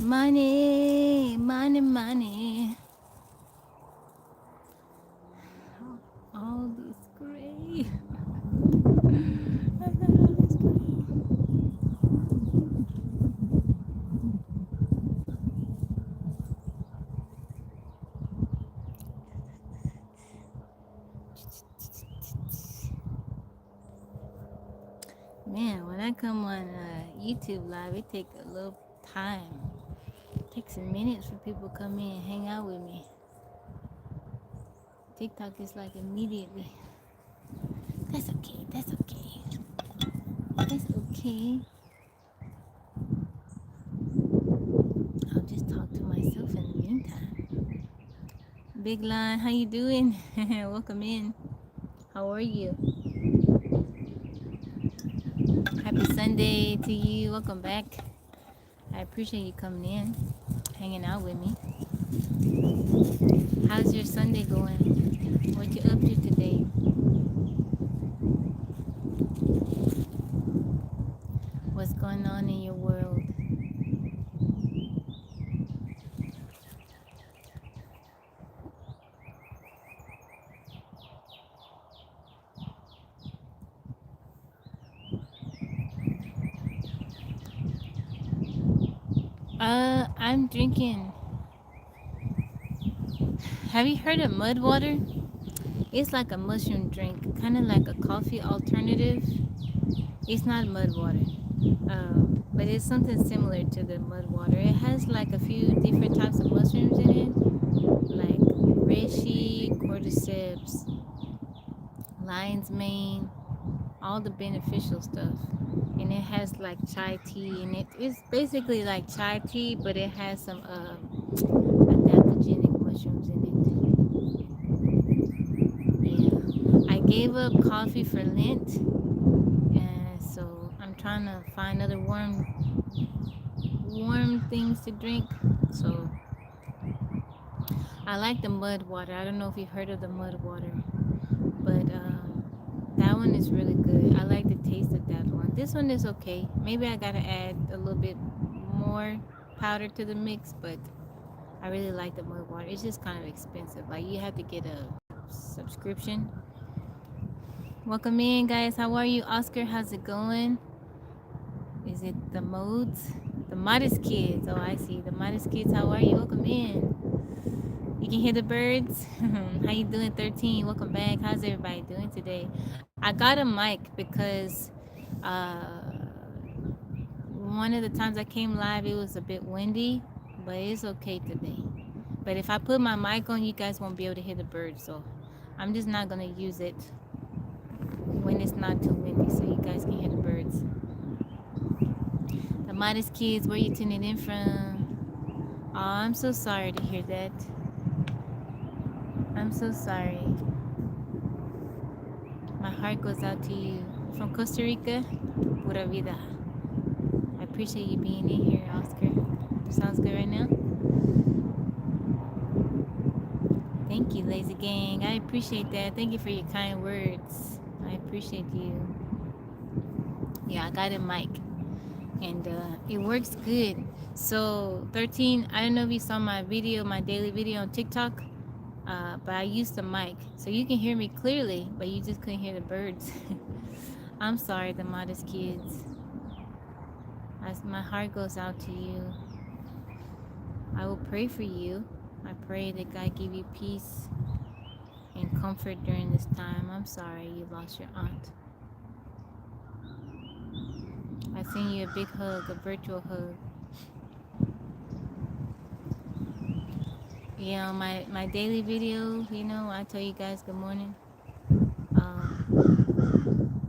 Money, money, money. All this gray. I got all this gray. Man, when I come on YouTube live, it takes a little time. It takes a minute for people to come in and hang out with me. TikTok is like immediately. That's okay. That's okay. That's okay. I'll just talk to myself in the meantime. Big Line, how you doing? Welcome in. How are you? Happy Sunday to you. Welcome back. I appreciate you coming in, hanging out with me. How's your Sunday going? What you up to today? What's going on in your world? I'm drinking. Have you heard of mud water? It's like a mushroom drink, kind of like a coffee alternative. It's not mud water, but it's something similar to the mud water. It has like a few different types of mushrooms in it, like reishi, cordyceps, lion's mane, all the beneficial stuff. And it has like chai tea in it. It's basically like chai tea, but it has some adaptogenic mushrooms in it. Yeah, I gave up coffee for Lent, and so I'm trying to find other warm things to drink. So I like the mud water. I don't know if you've heard of the mud water, but that one is really good. I like the taste of that one. This one is okay. Maybe I gotta add a little bit more powder to the mix, but I really like the mud water. It's just kind of expensive. Like you have to get a subscription. Welcome in, guys. How are you, Oscar? How's it going? Is it the modes? The modest kids. Oh, I see. The modest kids. How are you? Welcome in. You can hear the birds. How you doing, 13? Welcome back. How's everybody doing today? I got a mic because one of the times I came live, it was a bit windy, but it's okay today. But if I put my mic on, you guys won't be able to hear the birds, so I'm just not gonna use it when it's not too windy, so you guys can hear the birds. The modest kids, where you tuning in from? Oh, I'm so sorry to hear that. I'm so sorry. My heart goes out to you. From Costa Rica, pura vida. I appreciate you being in here, Oscar. Sounds good right now? Thank you, Lazy Gang. I appreciate that. Thank you for your kind words. I appreciate you. Yeah, I got a mic, and it works good. So 13, I don't know if you saw my video, my daily video on TikTok, but I used the mic, so you can hear me clearly, but you just couldn't hear the birds. I'm sorry, the modest kids. My heart goes out to you. I will pray for you. I pray that God give you peace and comfort during this time. I'm sorry you lost your aunt. I send you a big hug, a virtual hug. Yeah, my daily video, I tell you guys good morning.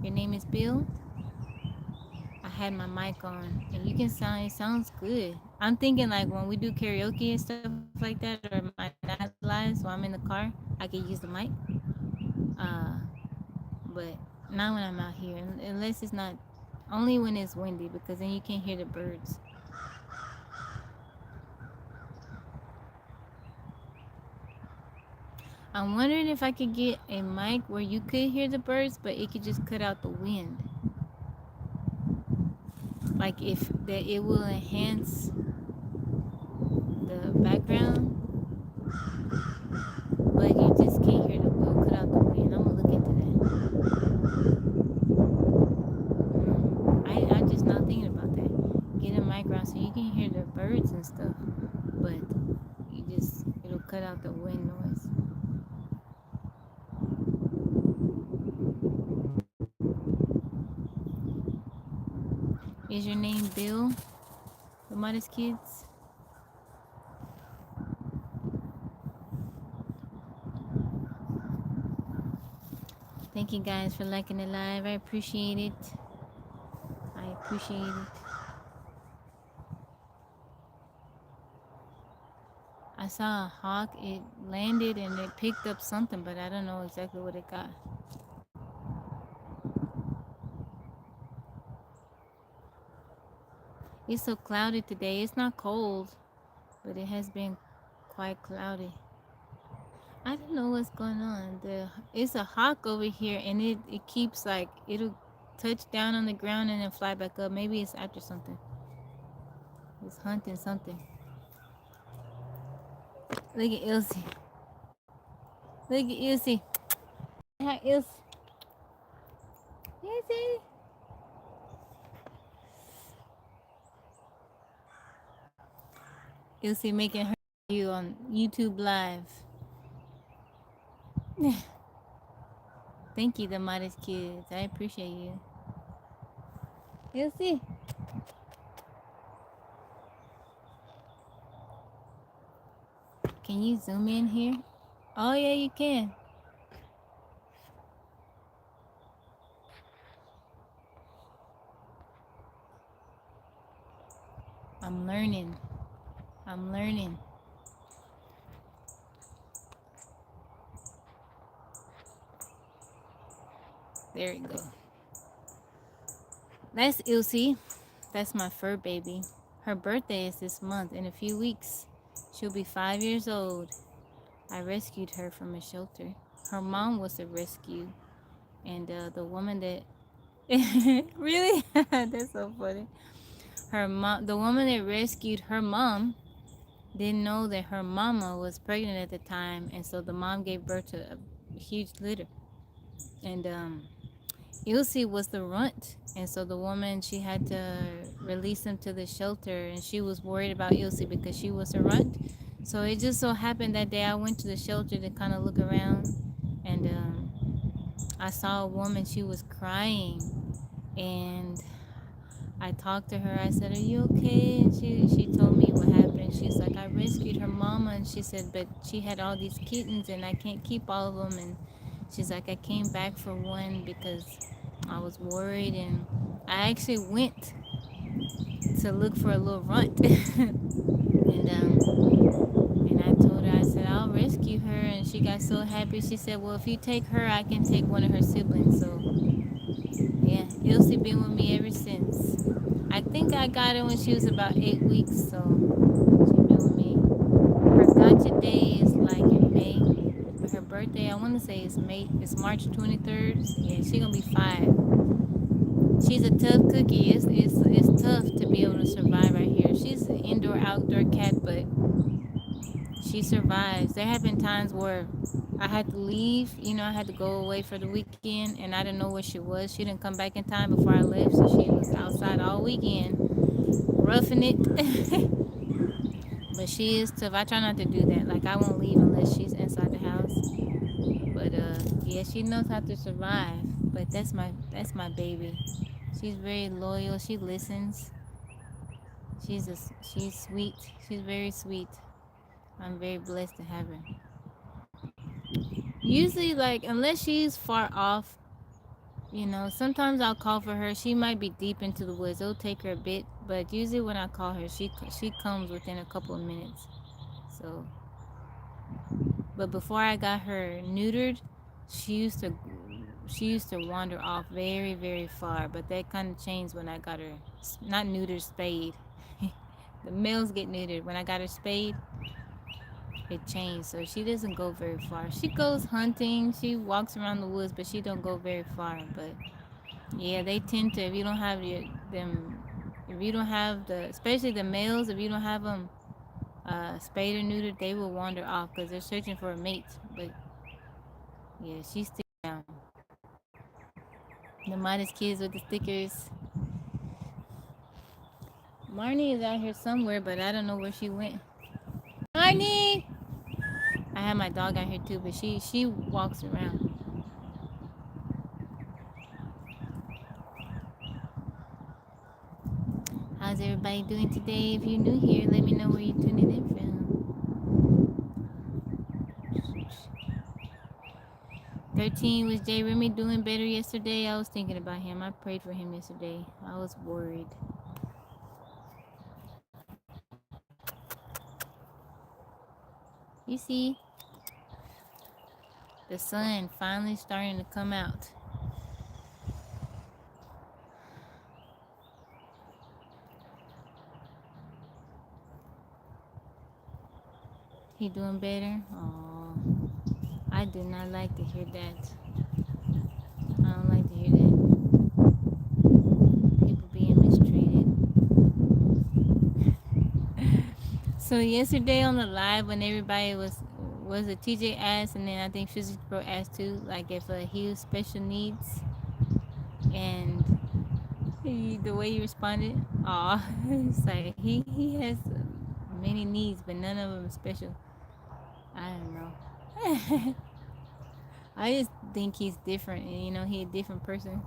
Your name is Bill. I had my mic on, and you can it sounds good. I'm thinking like when we do karaoke and stuff like that, or my night lives while I'm in the car, I could use the mic. Uh, but not when I'm out here, unless it's not, only when it's windy, because then you can't hear the birds. I'm wondering if I could get a mic where you could hear the birds, but it could just cut out the wind. Like if that it will enhance ground, but you just can't hear the wheel cut out the wind. I'm gonna look into that. I just not thinking about that. Get a mic ground so you can hear the birds and stuff, but it'll cut out the wind noise. Is your name Bill? The Modest Kids? Thank you guys for liking the live. I appreciate it. I appreciate it. I saw a hawk. It landed and it picked up something, but I don't know exactly what it got. It's so cloudy today. It's not cold, but it has been quite cloudy. I don't know what's going on. It's a hawk over here, and it keeps like it'll touch down on the ground and then fly back up. Maybe it's after something. It's hunting something. Look at Ilse. Look at Ilse. Hi, Ilse. Ilse. Ilse making her you on YouTube Live. Thank you, the Modest Kids. I appreciate you. Ilse. Can you zoom in here? Oh, yeah, you can. I'm learning. I'm learning. There we go. That's Ilse. That's my fur baby. Her birthday is this month. In a few weeks, she'll be 5 years old. I rescued her from a shelter. Her mom was a rescue. And the woman that... Really? That's so funny. The woman that rescued her mom didn't know that her mama was pregnant at the time. And so the mom gave birth to a huge litter. And Ilse was the runt, and so the woman, she had to release him to the shelter, and she was worried about Ilse because she was a runt. So it just so happened that day I went to the shelter to kind of look around, and I saw a woman. She was crying, and I talked to her. I said, "Are you okay?" And she told me what happened. She's like, "I rescued her mama," and she said, "But she had all these kittens, and I can't keep all of them." And she's like, "I came back for one because I was worried, and I actually went to look for a little runt." And I told her, I said, "I'll rescue her," and she got so happy. She said, "Well, if you take her, I can take one of her siblings." So yeah, Ilse been with me ever since. I think I got her when she was about 8 weeks, so she been with me. Her gotcha day is like in May, but her birthday, I want to say it's March 23rd. Yeah, she gonna be 5. She's a tough cookie. It's tough to be able to survive right here. She's an indoor outdoor cat, but she survives. There have been times where I had to leave. I had to go away for the weekend, and I didn't know where she was. She didn't come back in time before I left, so she was outside all weekend, roughing it. But she is tough. I try not to do that. Like, I won't leave unless she's inside the house. But yeah, she knows how to survive. But that's my baby. She's very loyal. She listens. She's sweet. She's very sweet. I'm very blessed to have her. Usually, like, unless she's far off, sometimes I'll call for her. She might be deep into the woods. It'll take her a bit, but usually when I call her, she comes within a couple of minutes. So, but before I got her neutered, she used to she used to wander off very, very far. But that kind of changed when I got her not neutered, spayed. The males get neutered. When I got her spayed, it changed. So she doesn't go very far. She goes hunting. She walks around the woods, but she don't go very far. But yeah, they tend to, if you don't have them, if you don't have especially the males, if you don't have them spayed or neutered, they will wander off because they're searching for a mate. But yeah, she's still down. The modest kids with the stickers. Marnie is out here somewhere, but I don't know where she went. Marnie! I have my dog out here too, but she walks around. How's everybody doing today? If you're new here, let me know where you're tuning in from. 13 was Jay Remy doing better yesterday? I was thinking about him. I prayed for him yesterday. I was worried. You see, the sun finally starting to come out. He doing better? Oh, I do not like to hear that. I don't like to hear that. People being mistreated. So yesterday on the live when everybody was a TJ asked, and then I think Physics Pro asked too, like if he was special needs, and the way he responded, aw, it's like he has many needs, but none of them are special. I don't know. I just think he's different, and he a different person.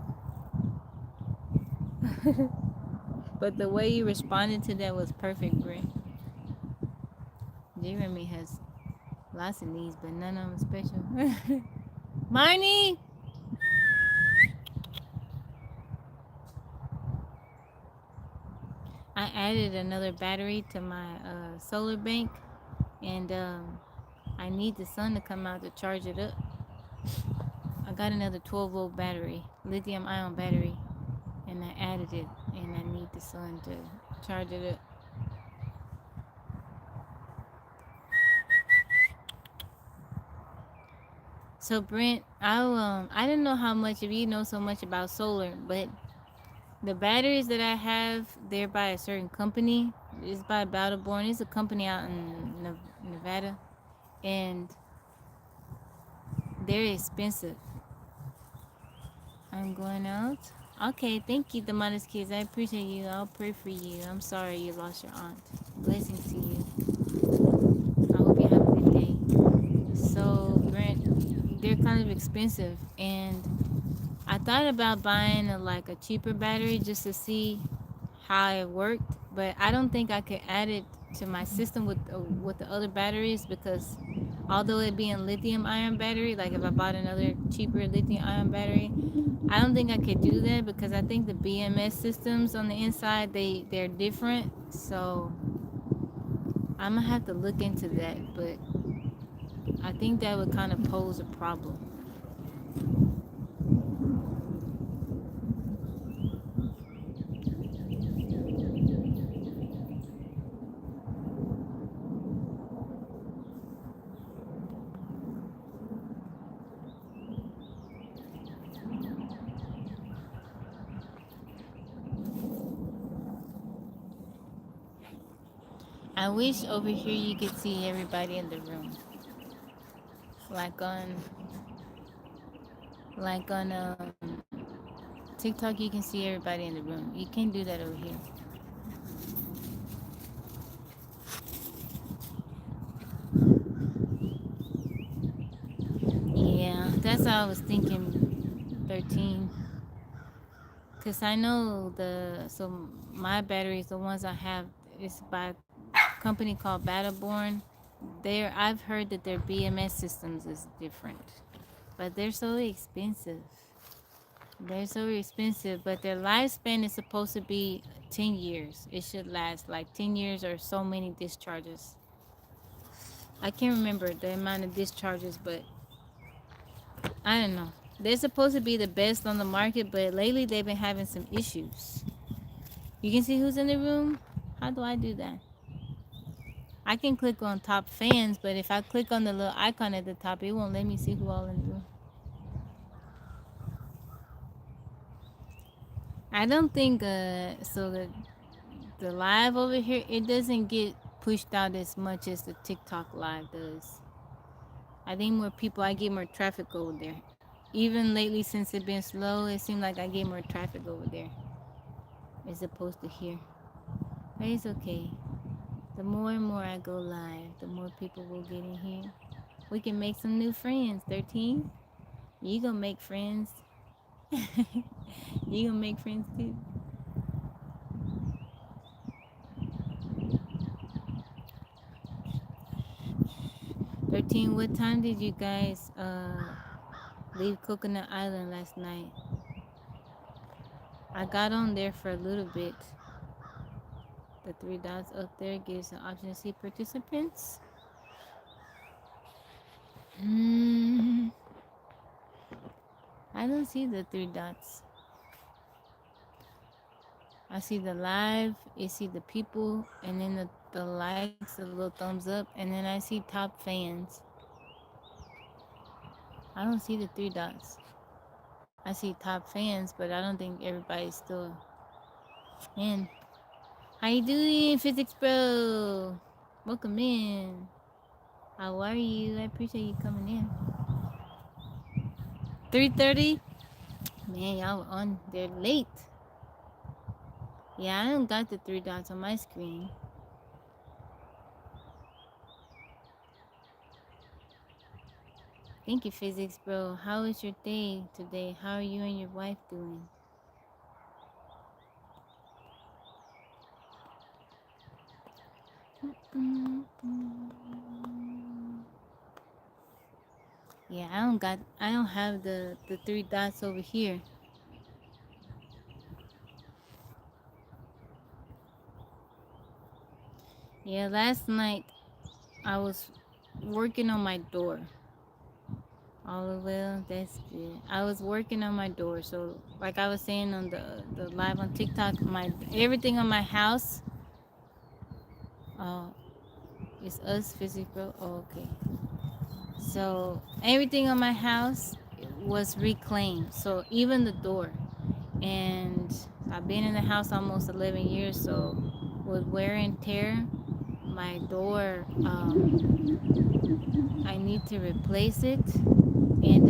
But the way you responded to that was perfect, Brent. Jeremy has lots of needs, but none of them special. Marnie! I added another battery to my solar bank, and I need the sun to come out to charge it up. I got another 12-volt battery, lithium ion battery, and I added it, and I need the sun to charge it up. So Brent, I don't know how much of you know so much about solar, but the batteries that I have, they're by a certain company. It's by Battleborn. It's a company out in Nevada, and they're expensive. I'm going out. Okay, thank you, the modest kids. I appreciate you. I'll pray for you. I'm sorry you lost your aunt. Blessings to you. I hope you have a good day. So, Brent, they're kind of expensive, and I thought about buying like a cheaper battery just to see how it worked, but I don't think I could add it to my system with the other batteries because although it being lithium ion battery, like if I bought another cheaper lithium ion battery, I don't think I could do that because I think the BMS systems on the inside they're different. So I'm gonna have to look into that, but I think that would kind of pose a problem. I wish over here you could see everybody in the room. Like on TikTok, you can see everybody in the room. You can't do that over here. Yeah, that's how I was thinking. 13. Cause I know my batteries, the ones I have, is by a company called Battleborn. I've heard that their BMS systems is different, but they're so expensive. They're so expensive, but their lifespan is supposed to be 10 years. It should last like 10 years or so many discharges. I can't remember the amount of discharges, but I don't know. They're supposed to be the best on the market, but lately they've been having some issues. You can see who's in the room. How do I do that? I can click on top fans, but if I click on the little icon at the top, it won't let me see who all in the room. I don't think so the live over here, it doesn't get pushed out as much as the TikTok live does. I think more people, I get more traffic over there. Even lately, since it's been slow, it seems like I get more traffic over there as opposed to here. But it's okay. The more and more I go live, the more people will get in here. We can make some new friends. 13, you gonna make friends. You gonna make friends too. 13, what time did you guys leave Coconut Island last night? I got on there for a little bit. The three dots up there gives an option to see participants. I don't see the three dots. I see the live, I see the people, and then the likes, the little thumbs up, and then I see top fans. I don't see the three dots. I see top fans, but I don't think everybody's still in. How you doing, Physics Bro? Welcome in. How are you? I appreciate you coming in. 3:30? Man, y'all were on there late. Yeah, I don't got the three dots on my screen. Thank you, Physics Bro. How was your day today? How are you and your wife doing? Yeah, I don't have the three dots over here. Yeah, last night I was working on my door. All well, that's good. I was working on my door, so like I was saying on the live on TikTok, everything on my house. Oh, it's us, Physics Bro. Oh, okay. So everything on my house was reclaimed. So even the door. And I've been in the house almost 11 years. So with wear and tear, my door, I need to replace it. And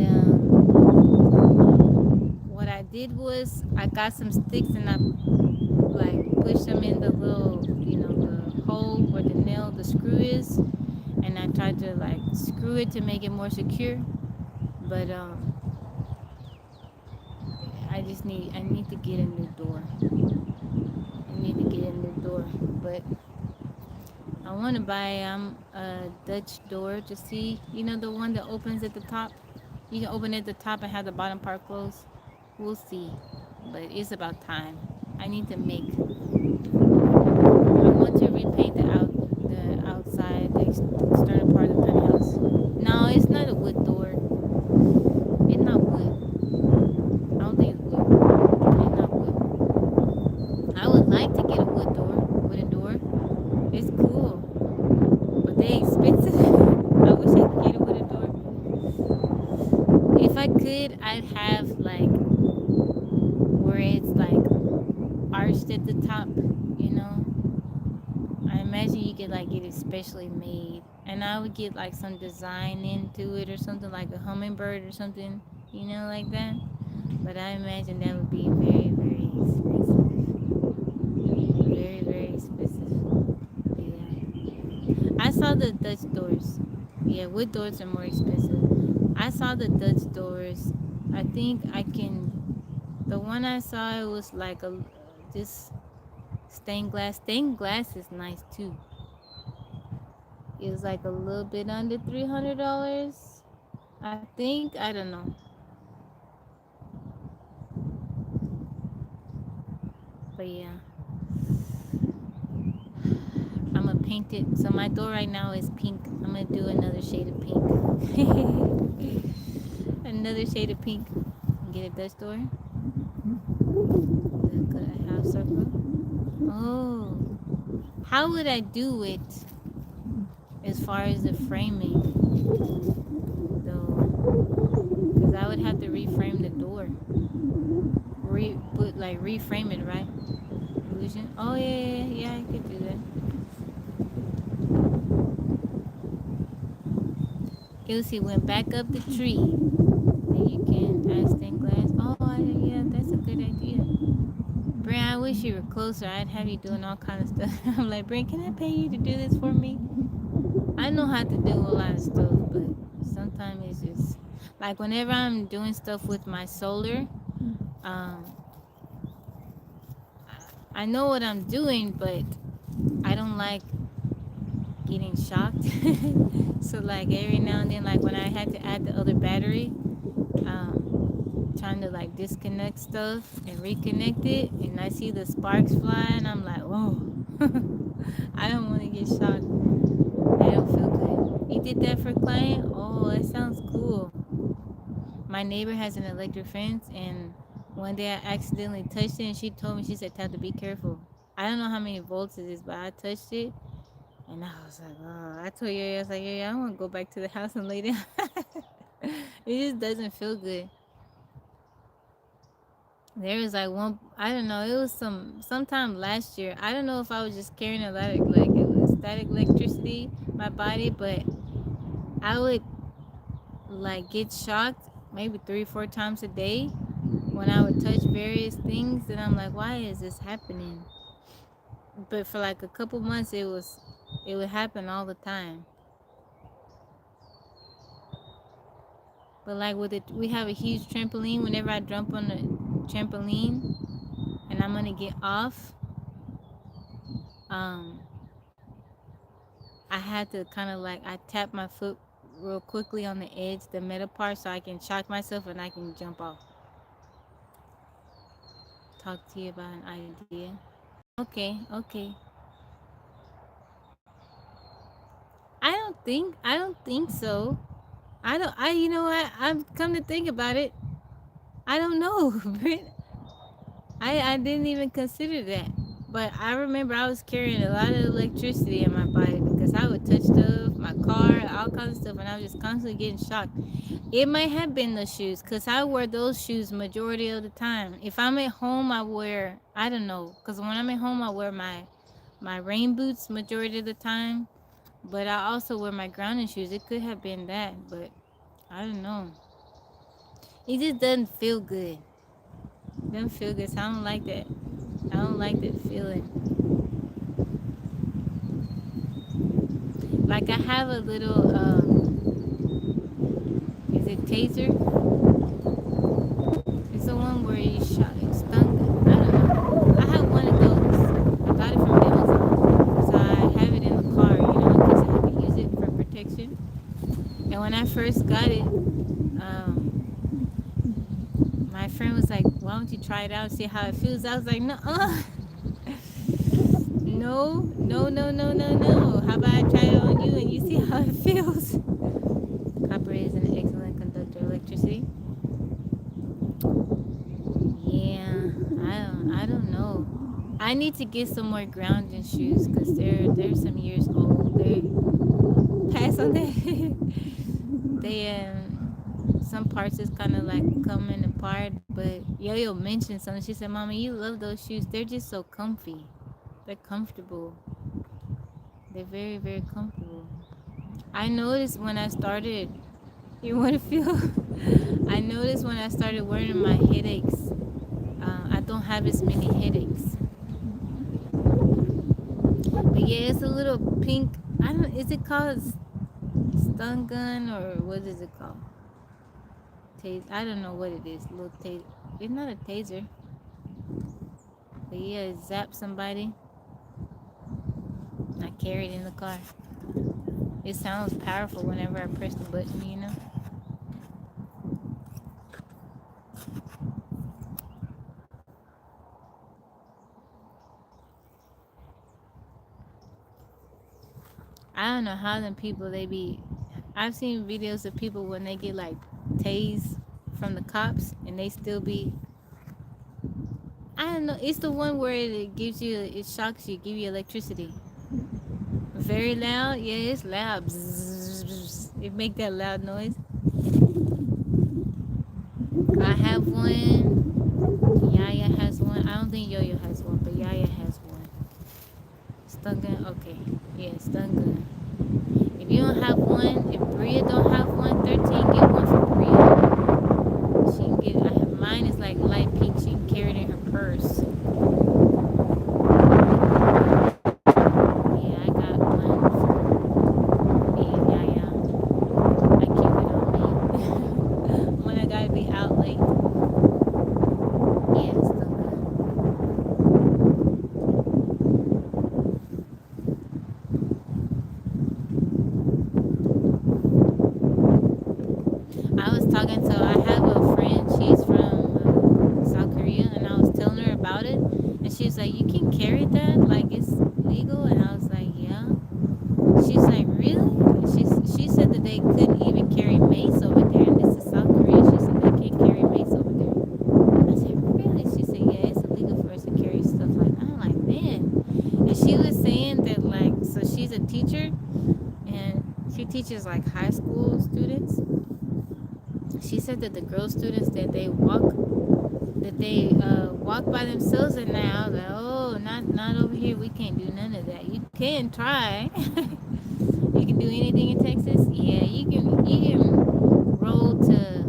what I did was I got some sticks and I like pushed them in the little, the hole where the screw is. And I tried to like screw it to make it more secure, but I need to get a new door. But I want to buy a Dutch door to see, the one that opens at the top. You can open it at the top and have the bottom part closed. We'll see, but it's about time. I need to make. I want to repaint the outside, the external part of the house. No, it's not a wood door. It's not wood. I don't think it's wood. It's not wood. I would like to get a wooden door. It's cool, but they expensive. I wish I could get a wooden door. If I could, I'd have like where it's like arched at the top, I imagine you could like get it specially made, and I would get like some design into it or something like a hummingbird or something, like that. But I imagine that would be very, very expensive. Very, very expensive. Yeah. I saw the Dutch doors. Yeah, wood doors are more expensive. I saw the Dutch doors. I think I can. The one I saw, it was like this stained glass. Stained glass is nice too. It was like a little bit under $300. I think, I don't know. But yeah. I'm gonna paint it. So my door right now is pink. I'm gonna do another shade of pink. Another shade of pink. Get a Dutch door. Cut a half circle. Oh. How would I do it as far as the framing? Though. Because I would have to reframe the door. Reframe it, right? Illusion. Oh, yeah, I could do that. Ilse went back up the tree. Then you can add stained glass. Oh, yeah, that's a good idea. Brent, I wish you were closer. I'd have you doing all kind of stuff. I'm like, Brent, can I pay you to do this for me? I know how to do a lot of stuff, but sometimes it's just like whenever I'm doing stuff with my solar, um, I know what I'm doing, but I don't like getting shocked. So like every now and then, like when I had to add the other battery, trying to like disconnect stuff and reconnect it, and I see the sparks fly, and I'm like, whoa. I don't want to get shocked. I don't feel good. You did that for a client? Oh, that sounds cool. My neighbor has an electric fence, and one day I accidentally touched it, and she told me, she said, "Have to be careful." I don't know how many volts it is, but I touched it, and I was like, oh. I told you, I was like, yeah, I want to go back to the house and lay down. It just doesn't feel good. There was like one, I don't know, it was sometime last year. I don't know if I was just carrying a lot of like it was static electricity my body, but I would like get shocked maybe 3 4 times a day when I would touch various things, and I'm like, why is this happening? But for like a couple months, it would happen all the time. But like with it, we have a huge trampoline. Whenever I jump on the trampoline and I'm gonna get off, um, I had to kind of like I tap my foot real quickly on the edge, the metal part, so I can shock myself and I can jump off. Talk to you about an idea. Okay, okay. I don't think so. I don't. I you know what? I've come to think about it. I don't know, Britt. I didn't even consider that. But I remember I was carrying a lot of electricity in my body because I would touch stuff, my car, all kinds of stuff, and I was just constantly getting shocked. It might have been the shoes because I wear those shoes majority of the time. If I'm at home, I wear, I don't know, because when I'm at home, I wear my rain boots majority of the time. But I also wear my grounding shoes. It could have been that, but I don't know. It just doesn't feel good. It doesn't feel good. So I don't like that. I don't like that feeling. Like I have a little, is it taser? It's the one where you shot, it stung. I don't know. I have one of those. I got it from Amazon. So I have it in the car, in case I have to use it for protection. And when I first got it, my friend was like, why don't you try it out and see how it feels? I was like, no, no. How about I try it on you and you see how it feels? Copper is an excellent conductor of electricity. Yeah, I don't know. I need to get some more grounding shoes because they're some years old. They pass on that. They some parts is kind of like coming apart. But Yo-Yo mentioned something. She said, "Mama, you love those shoes. They're just so comfy. They're comfortable. They're very, very comfortable." I noticed when I started. You want to feel? I noticed when I started wearing my headaches. I don't have as many headaches. But yeah, it's a little pink. I don't. Is it called stun gun or what is it called? I don't know what it is. Little taser. It's not a taser. But yeah, it zapped somebody. I carry it in the car. It sounds powerful whenever I press the button. I don't know how them people they be. I've seen videos of people when they get like tased from the cops and they still be. I don't know. It's the one where it shocks you, give you electricity. Very loud. Yeah, it's loud. It make that loud noise. I have one. Yaya has one. I don't think Yo-Yo has one, but Yaya has one. Stun gun. Okay. Yeah, stun gun. If you don't have one, if Bria don't have one. and she teaches like high school students. She said that the girl students that they walk by themselves at night. I was like, oh, not over here. We can't do none of that. You can try. You can do anything in Texas. Yeah, you can roll to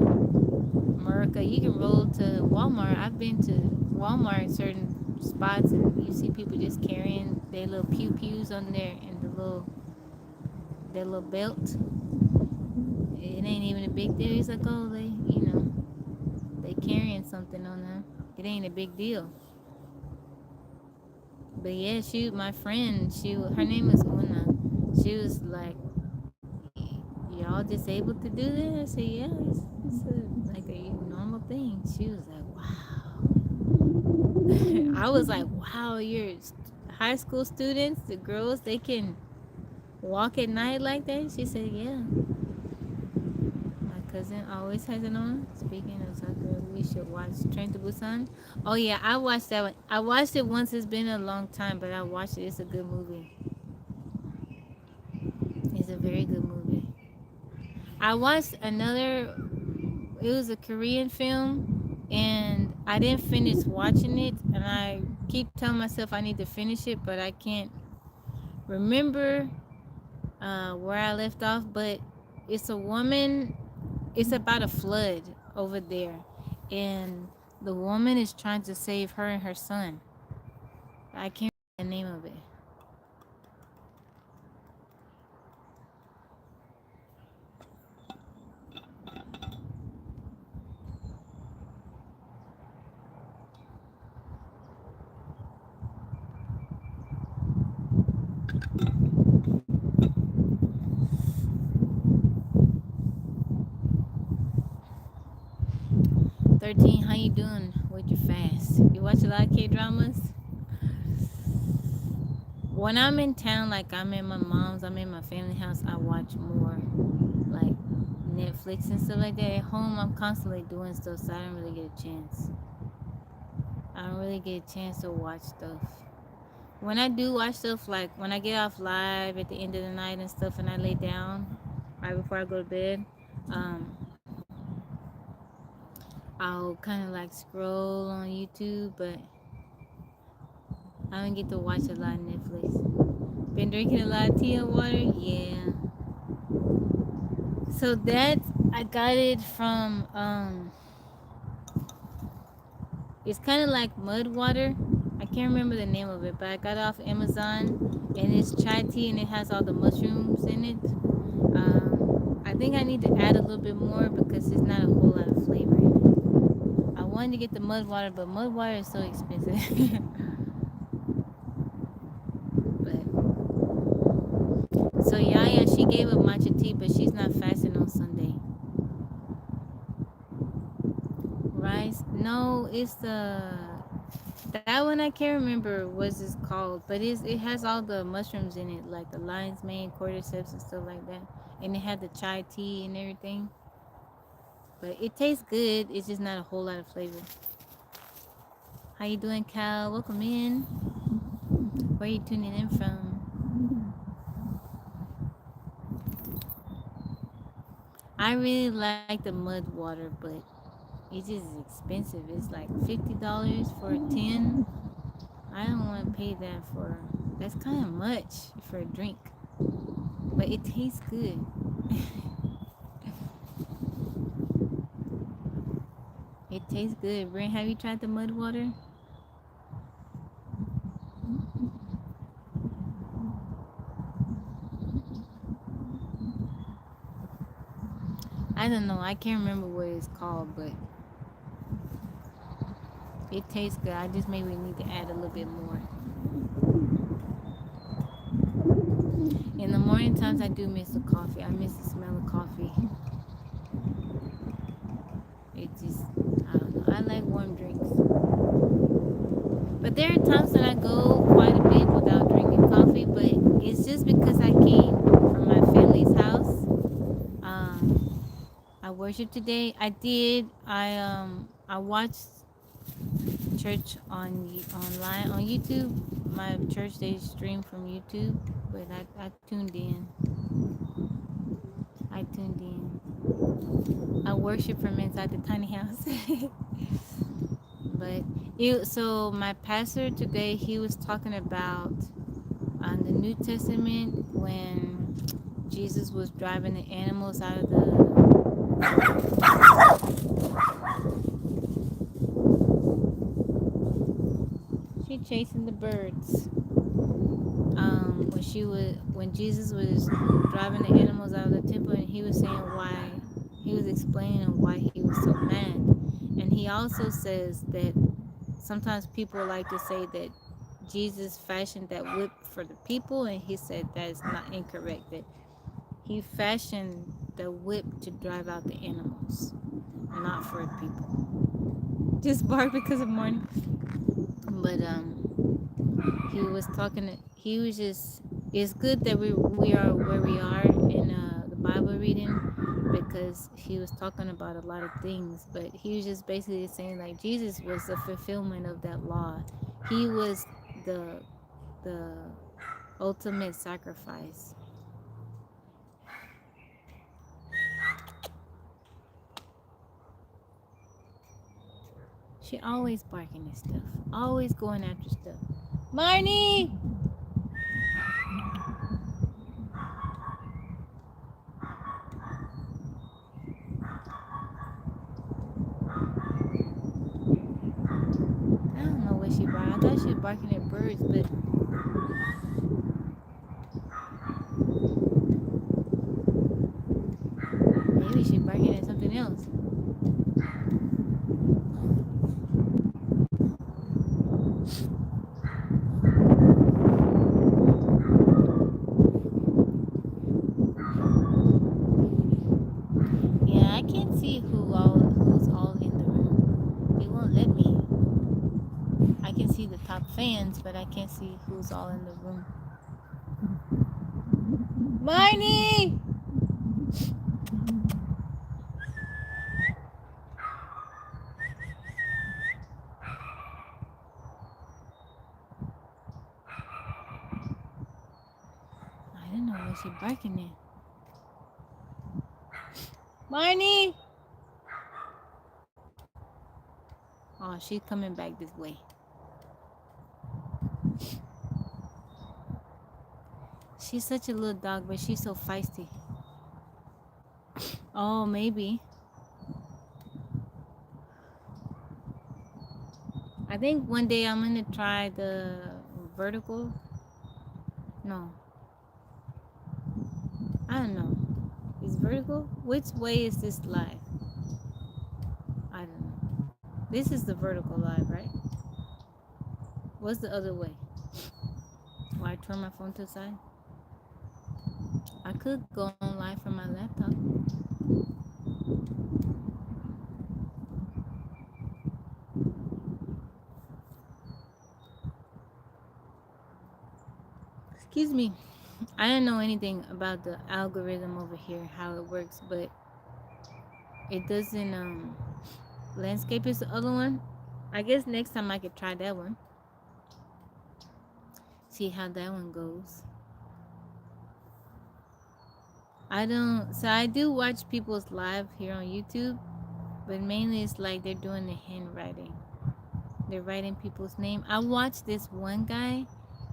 America. You can roll to Walmart. I've been to Walmart in certain spots, and you see people just carrying their little pew pews on there and their little belt. It ain't even a big deal. It's like, oh, they carrying something on them. It ain't a big deal. But yeah, my friend, her name was Una. She was like, y'all just able to do that? I said, yeah, like a normal thing. She was like, wow. I was like, wow, high school students, the girls, they can walk at night like that? She said, yeah. My cousin always has it on. Speaking of soccer, we should watch Train to Busan. Oh yeah, I watched that one. I watched it once. It's been a long time, but I watched it. It's a good movie. It's a very good movie. I watched another. It was a Korean film, and I didn't finish watching it. And I keep telling myself I need to finish it, but I can't remember where I left off. But it's a woman. It's about a flood over there, and the woman is trying to save her and her son. I can't remember the name of it. 13, how you doing with your fast? You watch a lot of K-dramas? When I'm in town, like I'm in my mom's, I'm in my family house, I watch more like Netflix and stuff like that. At home, I'm constantly doing stuff, so I don't really get a chance. I don't really get a chance to watch stuff. When I do watch stuff, like when I get off live at the end of the night and stuff, and I lay down right before I go to bed, um, I'll kind of like scroll on YouTube, but I don't get to watch a lot of Netflix. Been drinking a lot of tea and water, yeah. So that I got it from it's kind of like mud water. I can't remember the name of it, but I got it off Amazon, and it's chai tea, and it has all the mushrooms in it. I think I need to add a little bit more because there's not a whole lot of flavor in it. I wanted to get the mud water, but mud water is so expensive. But so Yaya, she gave up matcha tea, but she's not fasting on Sunday. Rice? No, it's that one I can't remember what it's called, but it has all the mushrooms in it, like the lion's mane, cordyceps, and stuff like that. And it had the chai tea and everything. But it tastes good. It's just not a whole lot of flavor. How you doing, Cal? Welcome in. Where are you tuning in from? I really like the mud water, but it's just expensive. It's like $50 for a 10. I don't want to pay that for. That's kind of much for a drink, but it tastes good. It tastes good. Brent, have you tried the mud water? I don't know. I can't remember what it's called, but it tastes good. I just maybe need to add a little bit more. In the morning times, I do miss the coffee. I miss the smell of coffee. It just, I don't know. I like warm drinks. But there are times that I go quite a bit without drinking coffee, but it's just because I came from my family's house. I worshiped today. I did. I watched church online on YouTube. My church, they stream from YouTube, but I tuned in. I tuned in. I worship from inside the tiny house. But so my pastor today, he was talking about the New Testament when Jesus was driving the animals out of the. She chasing the birds. When Jesus was driving the animals out of the temple, and he was saying why, he was explaining why he was so mad, and he also says that sometimes people like to say that Jesus fashioned that whip for the people, and he said that is not incorrect. That he fashioned the whip to drive out the animals, not for the people. Just bark because of morning. But he was talking. He was just. It's good that we are where we are in the Bible reading, because he was talking about a lot of things. But he was just basically saying like Jesus was the fulfillment of that law. He was the the ultimate sacrifice. She always barking at stuff. Always going after stuff. Marnie! I don't know what she barking. I thought she was barking at birds, but maybe she's barking at something else. Yeah, I can't see who's all in the room. It won't let me. I can see the top fans, but I can't see who's all in the room. Marnie! I don't know what she's barking at. Marnie! Oh, she's coming back this way. She's such a little dog, but she's so feisty. Oh, maybe. I think one day I'm gonna try the vertical. No, I don't know. Is vertical? Which way is this live? I don't know. This is the vertical live, right? What's the other way? Why I turn my phone to the side? I could go on live from my laptop. Excuse me. I didn't know anything about the algorithm over here, how it works, but it doesn't. Landscape is the other one. I guess next time I could try that one. See how that one goes. I don't. So I do watch people's live here on YouTube, but mainly it's like they're doing the handwriting. They're writing people's name. I watched this one guy.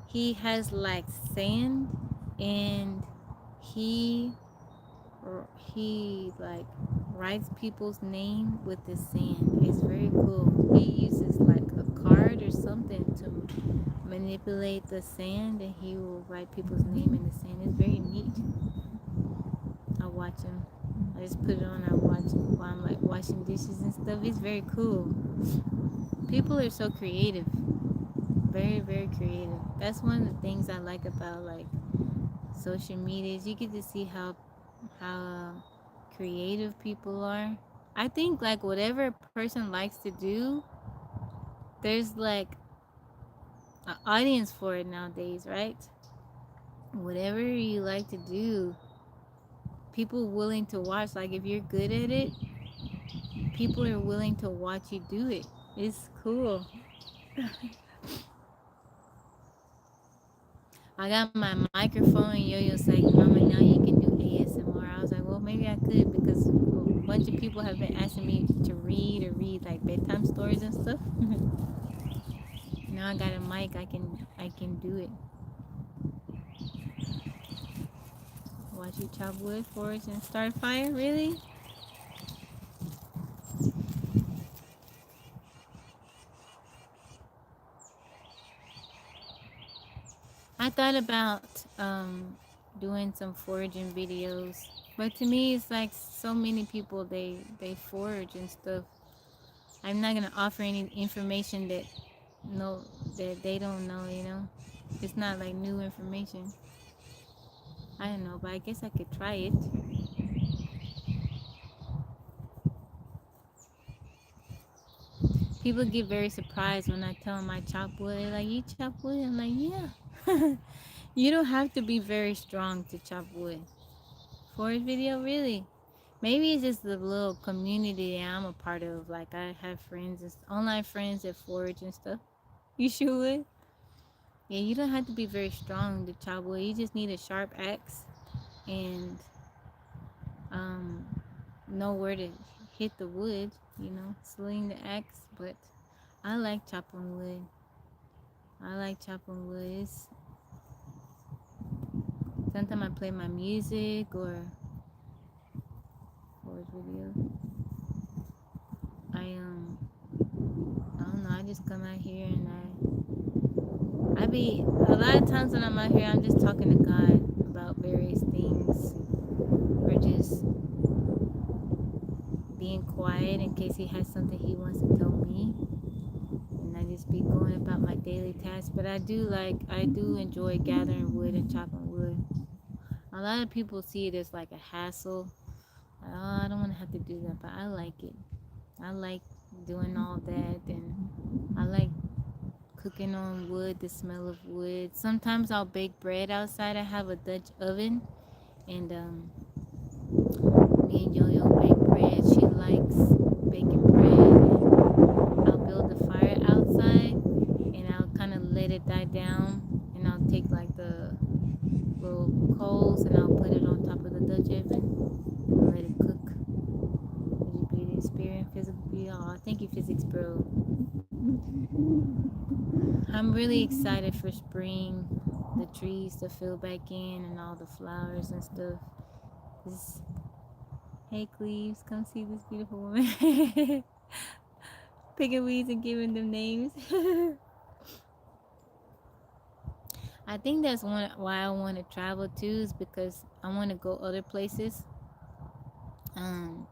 He has like sand, and he he like writes people's name with the sand. It's very cool. He uses like a card or something to manipulate the sand, and he will write people's name in the sand. It's very neat. I watch him. I just put it on. I watch him while I'm like washing dishes and stuff. It's very cool. People are so creative. Very, very creative. That's one of the things I like about like social media, is you get to see how creative people are. I think like whatever a person likes to do, there's like an audience for it nowadays, right? Whatever you like to do, people willing to watch. Like if you're good at it, people are willing to watch you do it. It's cool. I got my microphone, and Yo-Yo's like, Mama, now you can do ASMR. I was like, well, maybe I could because a bunch of people have been asking me to read or read like bedtime stories and stuff. Now I got a mic, I can do it. Watch you chop wood, forage, and start a fire. Really? I thought about doing some foraging videos, but to me, it's like so many people they forage and stuff. I'm not gonna offer any information that no that they don't know. It's not like new information. I don't know, but I guess I could try it. People get very surprised when I tell them I chop wood. They're like, "You chop wood?" I'm like, "Yeah." You don't have to be very strong to chop wood. Forage video, really? Maybe it's just the little community that I'm a part of. Like I have friends, online friends that forage and stuff. You should. Yeah, you don't have to be very strong to chop wood. You just need a sharp axe and um, know where to hit the wood. Sling the axe. But I like chopping wood. I like chopping wood. Sometimes I play my music or forage video. I don't know. I just come out here and I be a lot of times when I'm out here, I'm just talking to God about various things, or just being quiet in case He has something He wants to tell me, and I just be going about my daily tasks. But I do enjoy gathering wood and chopping wood. A lot of people see it as like a hassle. Like, oh, I don't want to have to do that, but I like it. I like doing all that, and I like cooking on wood, the smell of wood. Sometimes I'll bake bread outside. I have a Dutch oven, and me and Yo-Yo bake bread. She likes baking bread, and I'll build a fire outside, and I'll kind of let it die down, and I'll take like the little coals and I'll put it on top of the Dutch oven and let it cook. Visual beauty, spirit, and physical beauty. Oh, thank you, physics bro. I'm really excited for spring, the trees to fill back in and all the flowers and stuff. This, hey Cleves, come see this beautiful woman. Picking weeds and giving them names. I think that's why I want to travel too, is because I want to go other places. Um,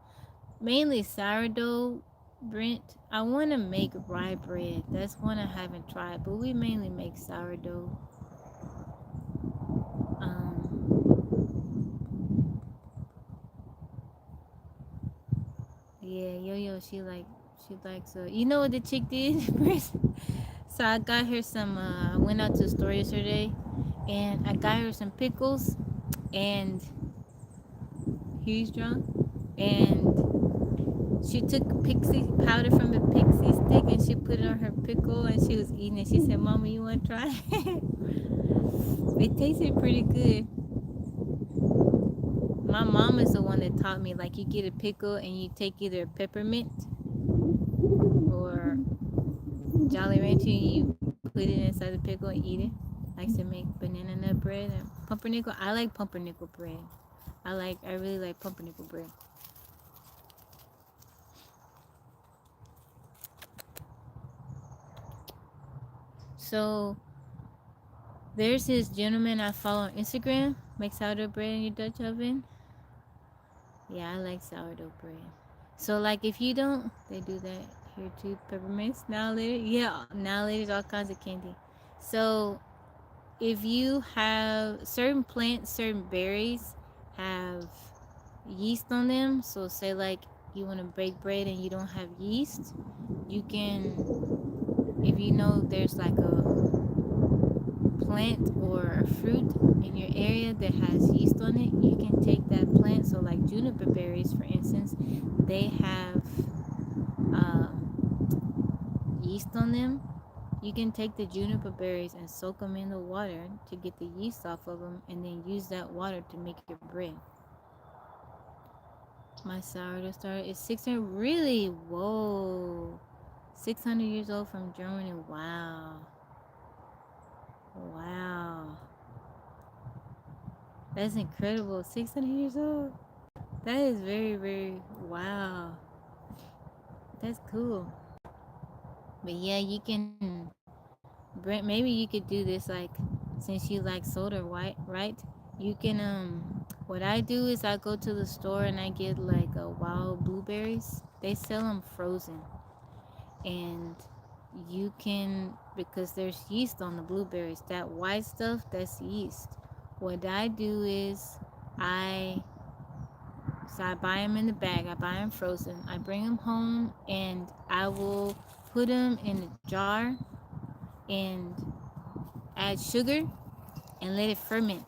Mainly sourdough, Brent. I want to make rye bread. That's one I haven't tried, but we mainly make sourdough. Yeah, Yo-Yo, she likes you know what the chick did? So I got her some I went out to the store yesterday and I got her some pickles and he's drunk and she took pixie powder from the pixie stick and she put it on her pickle and she was eating it. She said, "Mama, you want to try?" It tasted pretty good. My mom is the one that taught me, like, you get a pickle and you take either peppermint or Jolly Rancher and you put it inside the pickle and eat it. Likes to make banana nut bread and pumpernickel. I like pumpernickel bread. I really like pumpernickel bread. So there's this gentleman I follow on Instagram, make sourdough bread in your Dutch oven. Yeah, I like sourdough bread. So like if you don't, they do that here too. Peppermints, now later, yeah, now later, all kinds of candy. So if you have certain plants, certain berries have yeast on them. So say like you want to bake bread and you don't have yeast, you can, if you know there's like a plant or a fruit in your area that has yeast on it, you can take that plant. So like juniper berries, for instance, they have yeast on them, You can take the juniper berries and soak them in the water to get the yeast off of them, and then use that water to make your bread. My sourdough starter is 600. Really? Whoa. 600 years old from Germany. Wow. Wow. That's incredible. 600 years old. That is very, very, wow. That's cool. But yeah, you can, Brent, maybe you could do this like, since you like soda, right? You can, what I do is I go to the store and I get like wild blueberries. They sell them frozen. And you can, because there's yeast on the blueberries, that white stuff, that's yeast. What I do is I so I buy them in the bag. I buy them frozen. I bring them home and I will put them in a jar and add sugar and let it ferment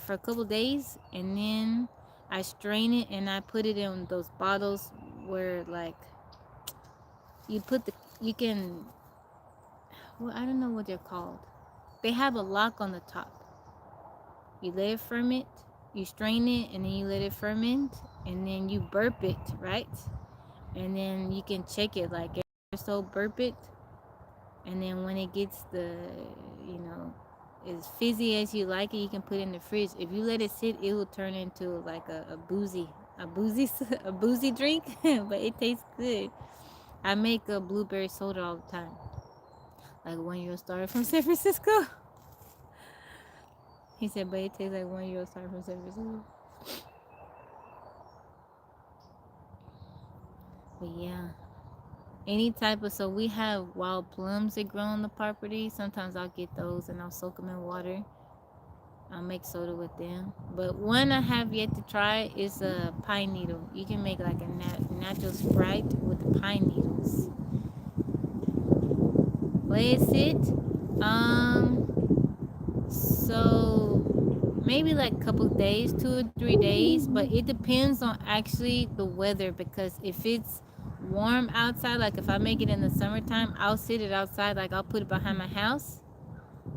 for a couple days, and then I strain it and I put it in those bottles where like you put the you can, well, I don't know what they're called. They have a lock on the top. You let it ferment, you strain it, and then you let it ferment, and then you burp it, right? And then you can check it like every so burp it, and then when it gets the, you know, as fizzy as you like it, you can put it in the fridge. If you let it sit, it will turn into like a boozy drink, but it tastes good. I make a blueberry soda all the time. Like 1 year started from San Francisco. He said, but it tastes like 1 year started from San Francisco. But yeah, any type of, so we have wild plums that grow on the property. Sometimes I'll get those and I'll soak them in water. I'll make soda with them. But one I have yet to try is a pine needle. You can make like a natural Sprite with the pine needles. Let it sit. So maybe like a couple of days, 2 or 3 days, but it depends on actually the weather, because if it's warm outside, like if I make it in the summertime, I'll sit it outside, like I'll put it behind my house.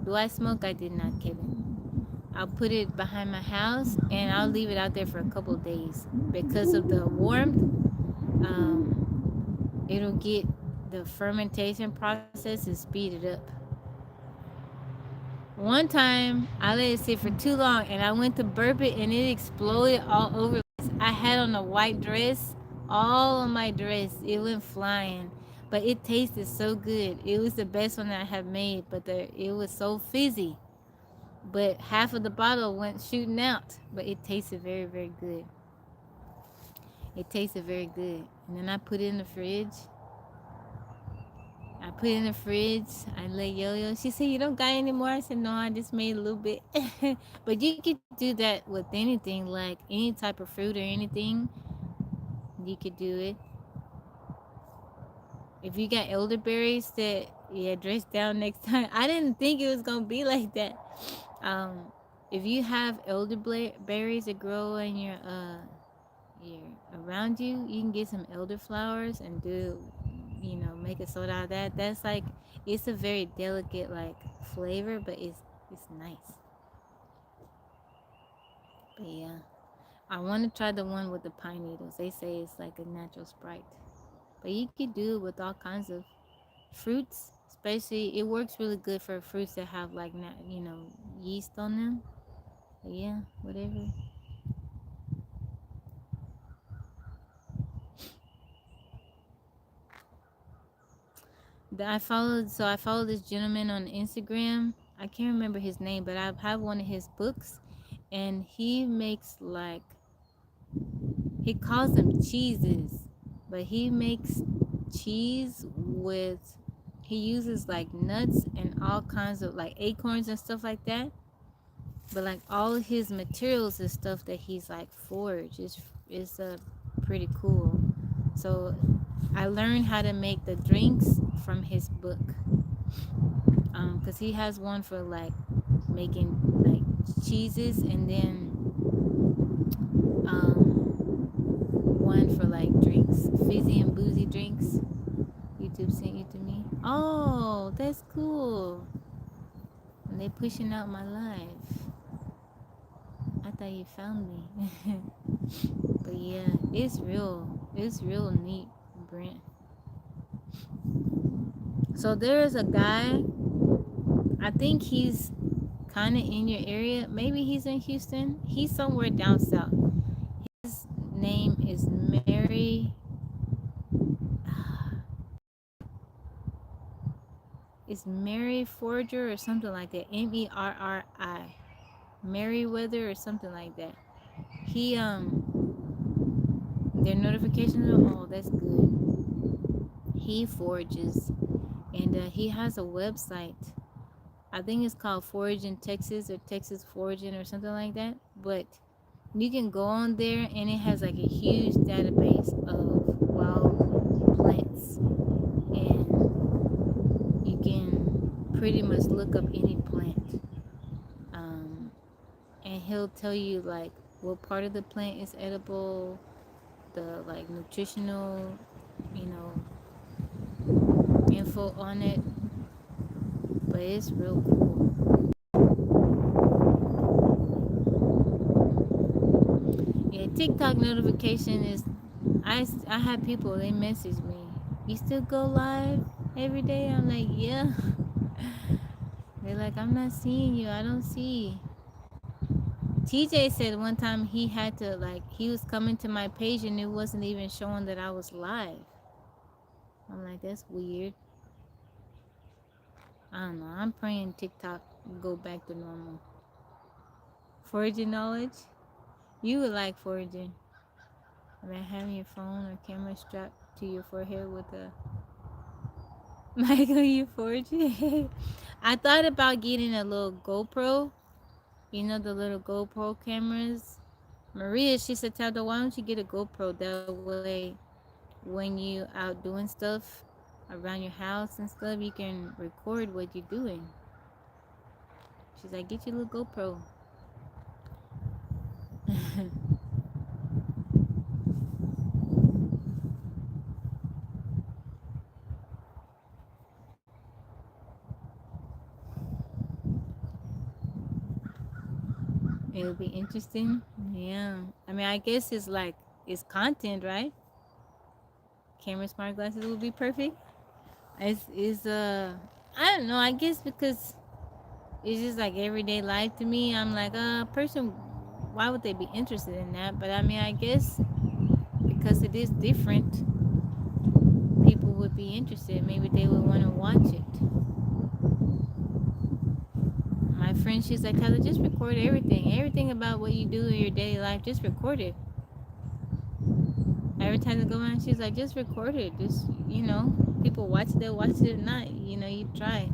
Do I smoke? I did not, Kevin. I'll put it behind my house and I'll leave it out there for a couple of days. Because of the warmth, it'll get, the fermentation process is speeded up. One time I let it sit for too long and I went to burp it and it exploded all over. I had on a white dress, all on my dress. It went flying. But it tasted so good. It was the best one that I have made, but it was so fizzy. But half of the bottle went shooting out. But it tasted very, very good. It tasted very good. And then I put it in the fridge. I let Yo-Yo. She said, "You don't got any more?" I said, "No, I just made a little bit." But you could do that with anything, like any type of fruit or anything. You could do it. If you got elderberries, that, yeah, dress down next time. I didn't think it was gonna be like that. Um, if you have elderberries that grow in your around you, you can get some elderflowers and do, make a soda out of that. That's like, it's a very delicate like flavor, but it's nice. But yeah, I want to try the one with the pine needles. They say it's like a natural Sprite, but you could do it with all kinds of fruits. Especially, it works really good for fruits that have like yeast on them. But yeah, whatever. I followed this gentleman on Instagram. I can't remember his name, but I have one of his books, and he makes like, he calls them cheeses, but he makes cheese with, he uses like nuts and all kinds of like acorns and stuff like that. But like all his materials and stuff that he's like forged is pretty cool. So I learned how to make the drinks from his book. Because he has one for like making like cheeses, and then one for like drinks, fizzy and boozy drinks. YouTube sent you to me. Oh, that's cool. And they pushing out my life. I thought you found me. But yeah, it's real. It's real neat, Brent. So there is a guy. I think he's kind of in your area. Maybe he's in Houston. He's somewhere down south. His name is Mary. It's Mary Forger or something like that. Merri. Merriweather or something like that. He their notifications are all that's good. He forages, and he has a website. I think it's called Foraging Texas or Texas Foraging or something like that. But you can go on there and it has like a huge database of wild plants, and you can pretty much look up any plant. Um, and he'll tell you like what part of the plant is edible, the like nutritional, you know, info on it. But it's real cool. Yeah, TikTok notification is. I have people they message me. You still go live every day? I'm like, yeah. They're like, I'm not seeing you. I don't see. TJ said one time he had to like he was coming to my page and it wasn't even showing that I was live. I'm like, that's weird. I don't know. I'm praying TikTok go back to normal. Foraging knowledge? You would like foraging. I mean, having your phone or camera strapped to your forehead with a Michael, you foraging? I thought about getting a little GoPro. You know the little GoPro cameras? Maria, she said, Tata, why don't you get a GoPro? That way, when you out doing stuff around your house and stuff, you can record what you're doing. She's like, get your little GoPro. It'll be interesting. Yeah. I mean, I guess it's like, it's content, right? Camera smart glasses would be perfect. I don't know. I guess because it's just like everyday life to me. I'm like a person. Why would they be interested in that? But I mean, I guess because it is different, people would be interested. Maybe they would want to watch it. My friend, she's like, Tyler, just record everything about what you do in your daily life. Just record it. Every time I go on, she's like, just record it. Just people watch it, they'll watch it or not. You try.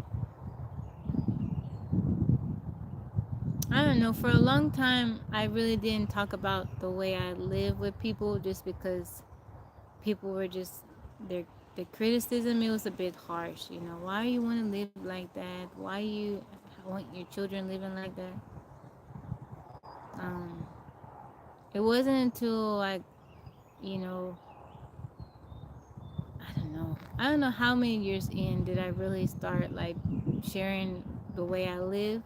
I don't know. For a long time, I really didn't talk about the way I live with people, just because people were just their the criticism. It was a bit harsh. Why you want to live like that? Why you want your children living like that? Um, it wasn't until like you know I don't know how many years in did I really start like sharing the way I live.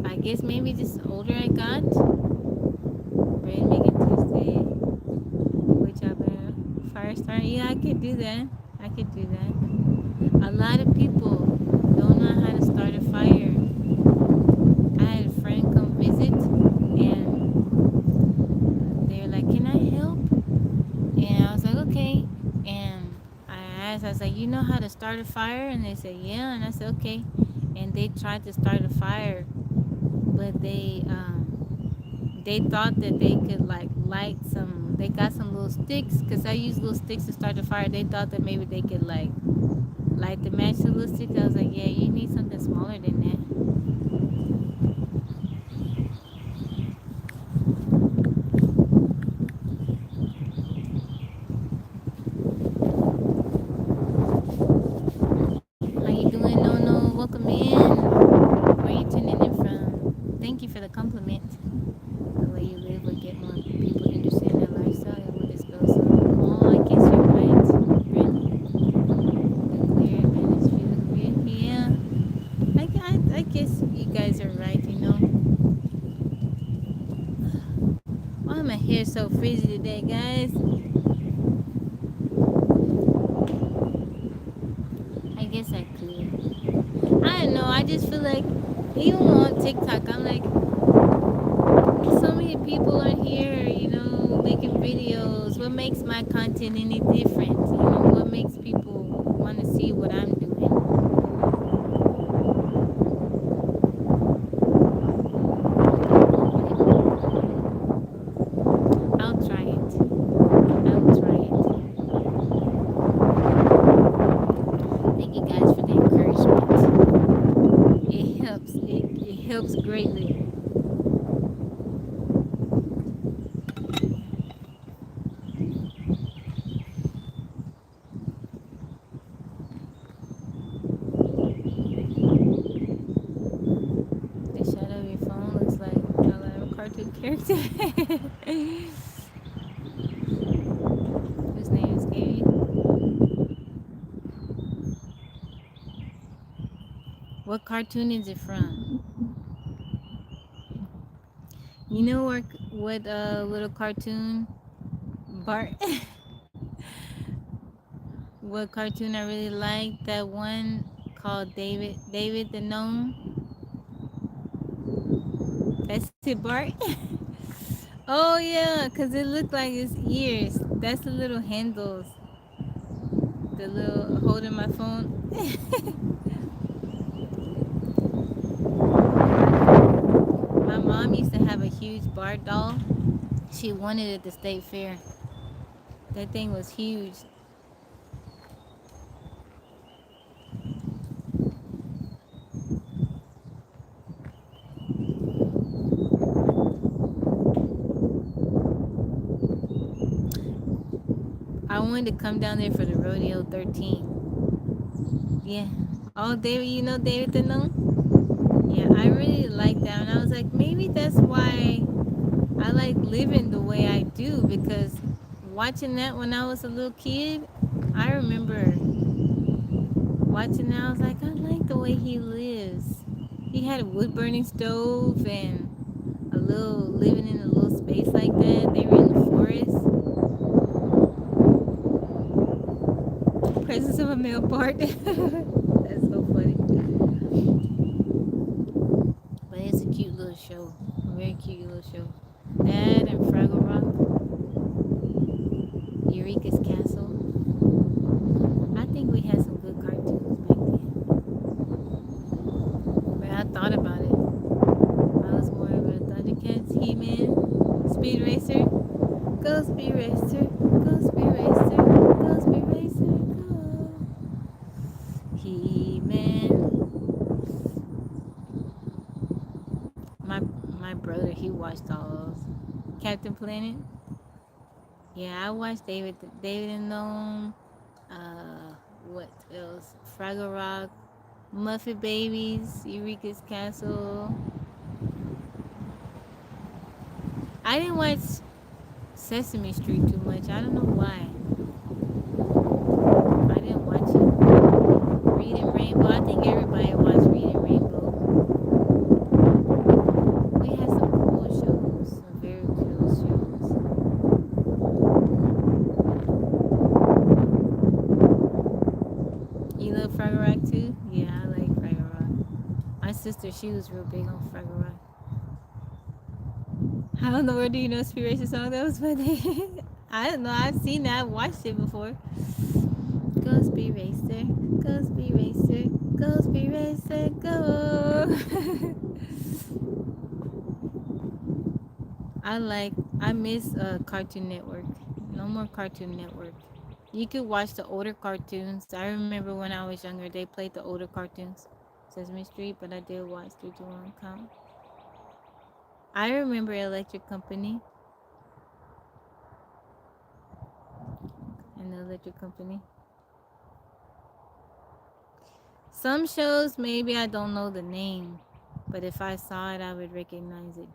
I guess maybe just the older I got. Red Megan Tuesday, which I've been fire starter. Yeah, I could do that. I could do that. A lot of people don't know how to start a fire. I had a friend come visit, and they're like, "Can I help?" And I was like, "Okay." And I was like, "You know how to start a fire?" And they said, "Yeah." And I said, "Okay." And they tried to start a fire, but they thought that they could like light some. They got some little sticks, cause I use little sticks to start the fire. They thought that maybe they could like light the match to little sticks. I was like, "Yeah, you need something smaller than that." How you doing, No? Welcome in. Where you tuning in from? Thank you for the compliment. The way you live would get more people interested in their lifestyle. It would expel some. Oh, I guess you're right. hair so frizzy today, guys. I guess I could. I don't know. I just feel like even on TikTok, I'm like, so many people are here, making videos. What makes my content any different? What makes people want to see what I'm doing? I'll try it. I'll try it. Thank you guys for the encouragement. It helps. It helps greatly. The shadow of your phone looks like a cartoon character. Whose name is Gary? What cartoon is it from? You know what little cartoon? Bart. What cartoon I really like? That one called David the Gnome. That's it, Bart. Oh yeah, cause it looked like his ears. That's the little handles. The little holding my phone. My mom used to have a huge Bart doll. She wanted it at the state fair. That thing was huge. I wanted to come down there for the rodeo 13. Yeah. Oh, David, you know David the Gnome? Yeah, I really like that. And I was like, maybe that's why I like living the way I do, because watching that when I was a little kid, I remember watching that. I was like, I like the way he lives. He had a wood burning stove and a little living in a little space like that. They were in the forest. Presence of a male part. That's so funny. But it's a cute little show. A very cute little show. That and Fraggle Rock, Eureka's Castle. I think we had some good cartoons back then. But I thought about it. I was more of a Thundercats, He-Man, Speed Racer. Go Speed Racer, go Speed Racer, go Speed Racer, go. He-Man. My brother, he watched all those. Captain Planet. Yeah, I watched David and Gnome. What else? Fraggle Rock, Muffet Babies, Eureka's Castle. I didn't watch Sesame Street too much. I don't know why. I didn't watch it. Reading Rainbow. I think everybody watched Reading Rainbow. We had some cool shows, some very cool shows. You love Fraggle Rock too? Yeah, I like Fraggle Rock. My sister, she was real big on Fraggle Rock. I don't know, where do you know Inspiration song? That was funny. I don't know. I've seen that. I've watched it before. Go Speed Racer, go Speed Racer, go Speed Racer, go. I miss Cartoon Network. No more Cartoon Network. You could watch the older cartoons. I remember when I was younger, they played the older cartoons. Sesame Street, but I did watch 3 2 1 Count. I remember Electric Company and the Electric Company. Some shows, maybe I don't know the name, but if I saw it, I would recognize it.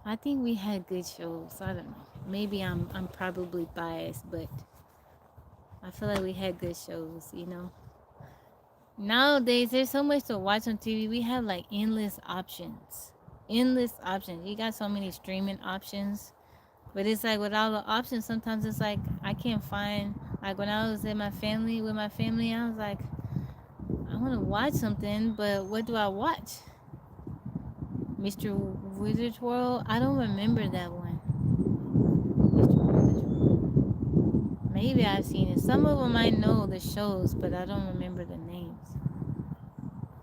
I think we had good shows. I don't know. Maybe I'm probably biased, but I feel like we had good shows. Nowadays, there's so much to watch on TV. We have like endless options. endless options. You got so many streaming options. But it's like with all the options, sometimes it's like I can't find. Like when I was in my family with my family, I was like, I want to watch something, but what do I watch? Mr. Wizard's World. I don't remember that one. Mr. Wizard's World. Maybe I've seen it. Some of them I know the shows, but I don't remember the names.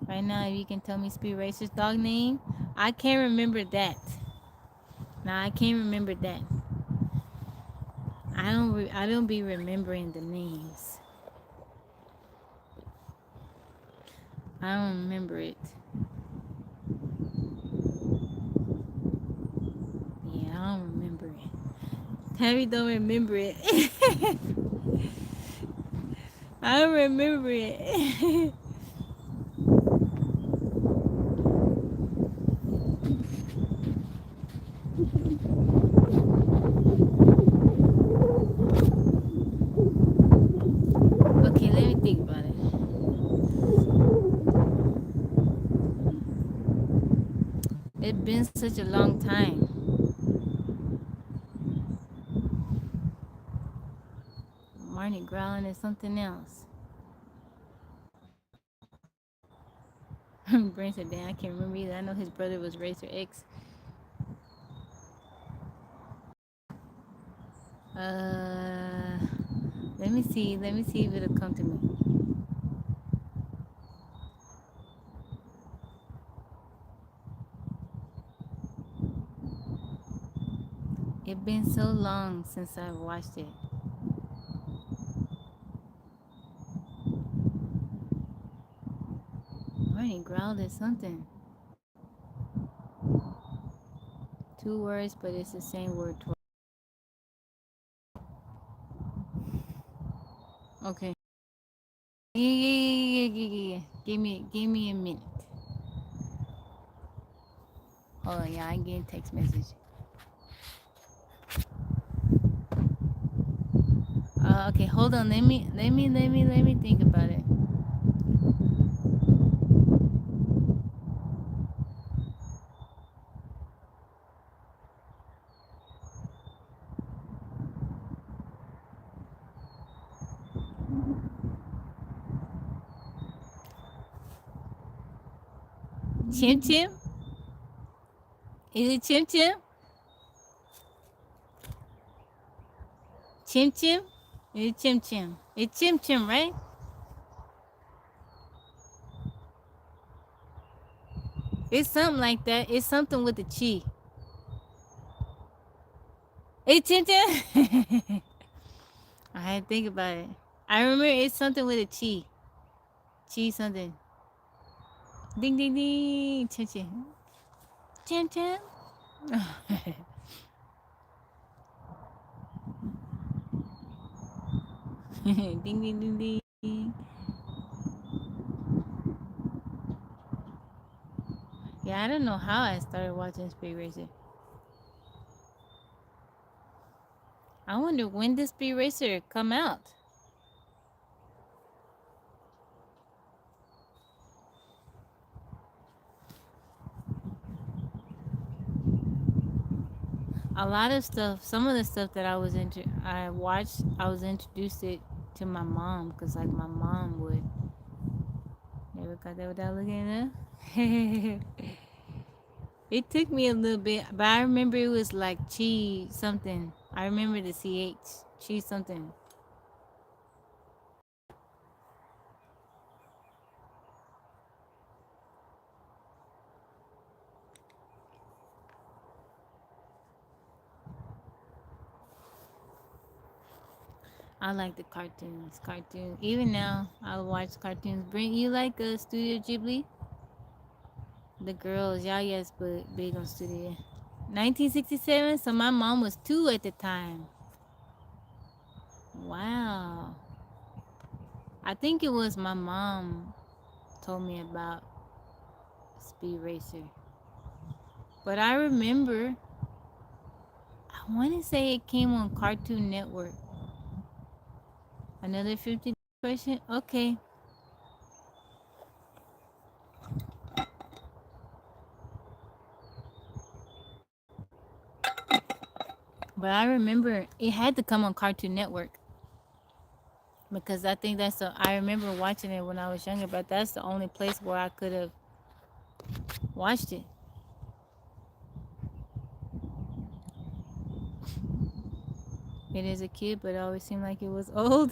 Right now, if you can tell me Speed Racer's dog name, I can't remember that. Now I can't remember that. I don't be remembering the names. I don't remember it. Yeah, I don't remember it. Tabby don't remember it. I don't remember it. Okay, let me think about it. It's been such a long time. Marnie growling is something else. Brain said, "Damn, I can't remember either. I know his brother was Racer X." Uh, let me see. Let me see if it'll come to me. It's been so long since I've watched it. Marnie growled at something. Two words, but it's the same word twice. Okay. Yeah. Give me a minute. Oh yeah, I get a text message. Okay, hold on. Let me think about it. Chim Chim? Is it Chim Chim? Chim Chim? It's Chim Chim. It's Chim Chim, right? It's something like that. It's something with the chi. It's Chim Chim? I had to think about it. I remember it's something with a chi. Chi something. Ding ding ding. Chim Chim. Chim Chim? Ding ding ding ding. Yeah, I don't know how I started watching Speed Racer. I wonder when did Speed Racer come out? A lot of stuff, some of the stuff that I watched, I was introduced it to my mom because like my mom would. Never got that without looking at it. It took me a little bit, but I remember it was like cheese something. I remember the CH cheese something. I like the cartoons. Cartoons. Even now, I watch cartoons. Bring you like a Studio Ghibli? The girls, y'all yes, but big on Studio. 1967. So my mom was 2 at the time. Wow. I think it was my mom told me about Speed Racer. But I remember, I want to say it came on Cartoon Network. Another 50 question? Okay. But I remember it had to come on Cartoon Network because I think I remember watching it when I was younger, but that's the only place where I could have watched it. It is a kid, but it always seemed like it was old.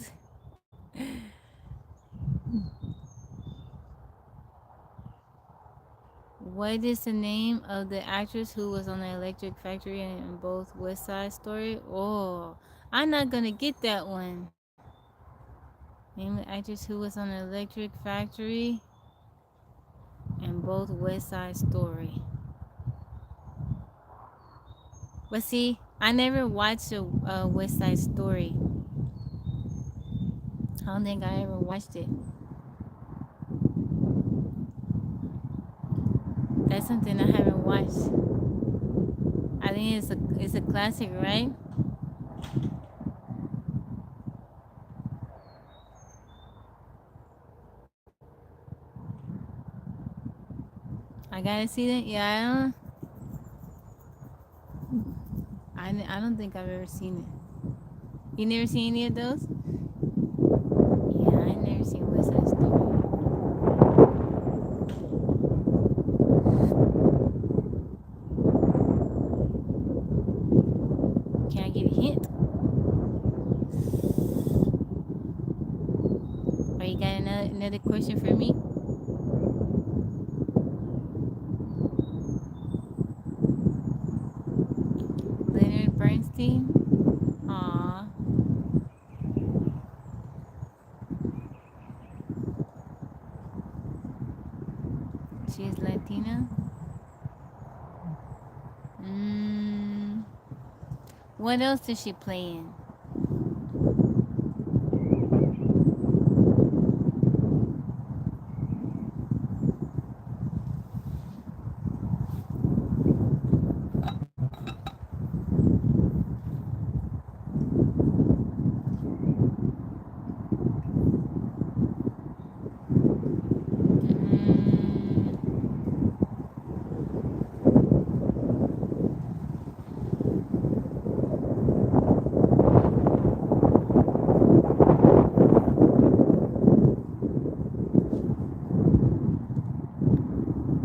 What is the name of the actress who was on the Electric Factory and in both West Side Story? Oh, I'm not gonna get that one. Name the actress who was on the Electric Factory and both West Side Story. But see, I never watched a West Side Story. I don't think I ever watched it. That's something I haven't watched. I think it's a classic, right? I gotta see that. Yeah, I don't think I've ever seen it. You never seen any of those? Yeah, I never seen West Side Story. Can I get a hint? Or you got another question for me? Leonard Bernstein. Aw, she's Latina. Mm, what else did she play in? Mm,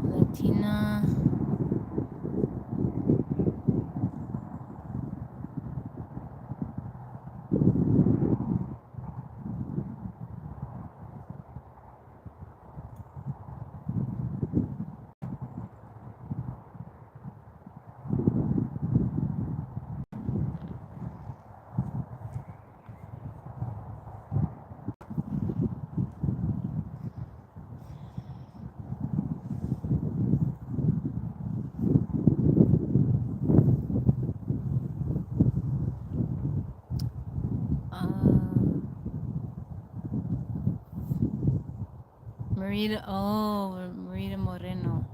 Latina. Marita. Oh, Marita Moreno.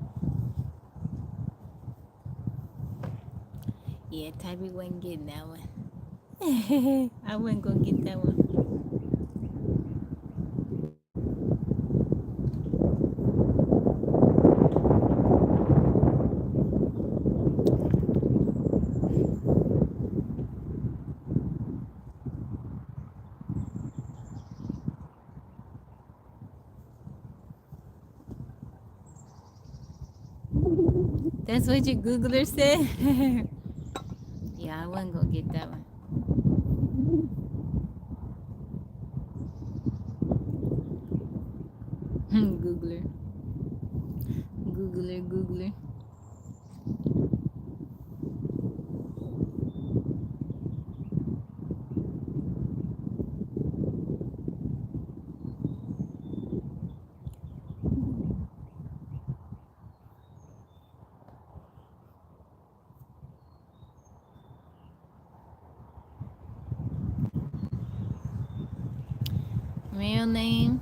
Yeah, Tabby wasn't getting that one. I wasn't gonna get that one. That's what your Googler said? Yeah, I wasn't gonna get that one. Googler. Googler, Googler. Real name.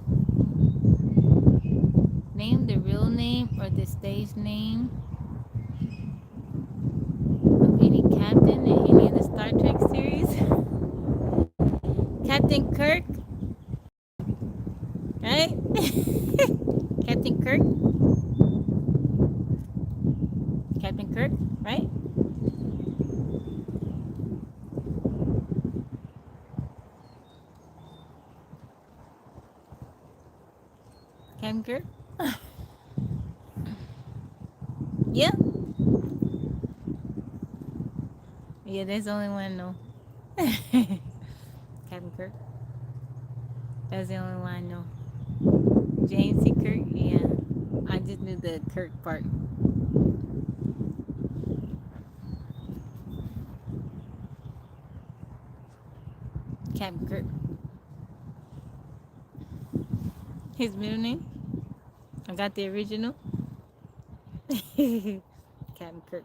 Name the real name or the stage name of any captain in any of the Star Trek series. Captain Kirk, right? Captain Kirk. Captain Kirk, right? Yeah. Yeah, that's the only one I know. Captain Kirk. That's the only one I know. James C. Kirk. Yeah. I just knew the Kirk part. Captain Kirk. His middle name. I got the original. Captain Kirk.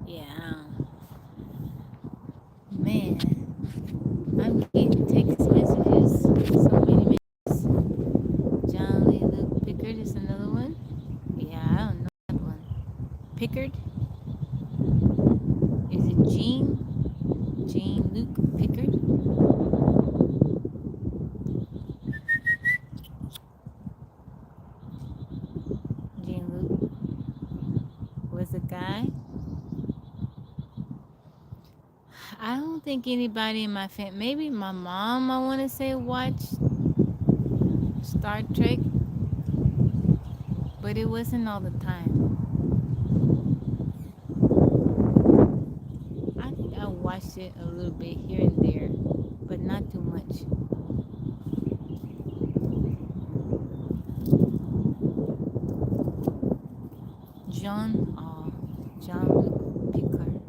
Yeah. Man, I'm getting text messages. So many messages. John Lee Luke Pickard is another one. Yeah, I don't know that one. Pickard? Is it Gene? Gene Luke Pickard? Gene Luke was a guy. I don't think anybody in my family, maybe my mom, I want to say, watched Star Trek, but it wasn't all the time. I think I watched it a little bit here and there, but not too much. John, John Luke Picard.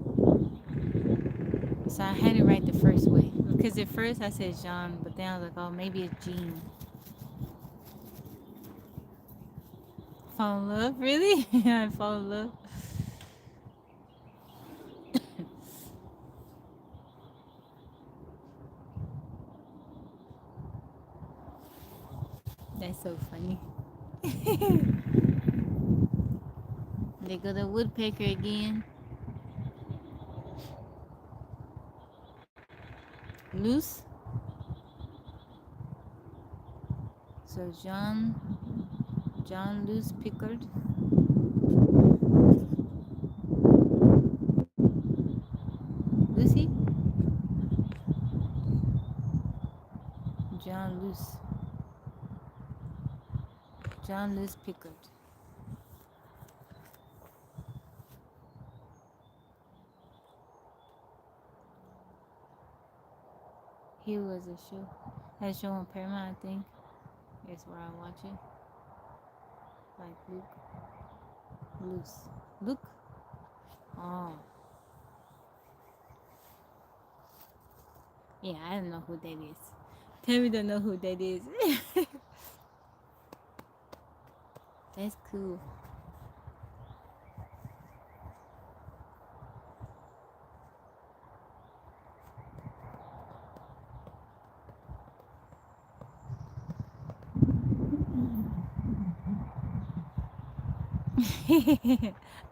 So I had it right the first way. Because at first I said Jean, but then I was like, oh, maybe it's Jean. Fall in love? Really? I fall in love. That's so funny. They go the woodpecker again. Loose. So John Luce Pickard. Lucy? John Luce. John Luce Pickard. He was a show. That show on Paramount, I think. That's where I watch it. Like Luke. Luce. Luke? Oh. Yeah, I don't know who that is. Tammy don't know who that is. That's cool.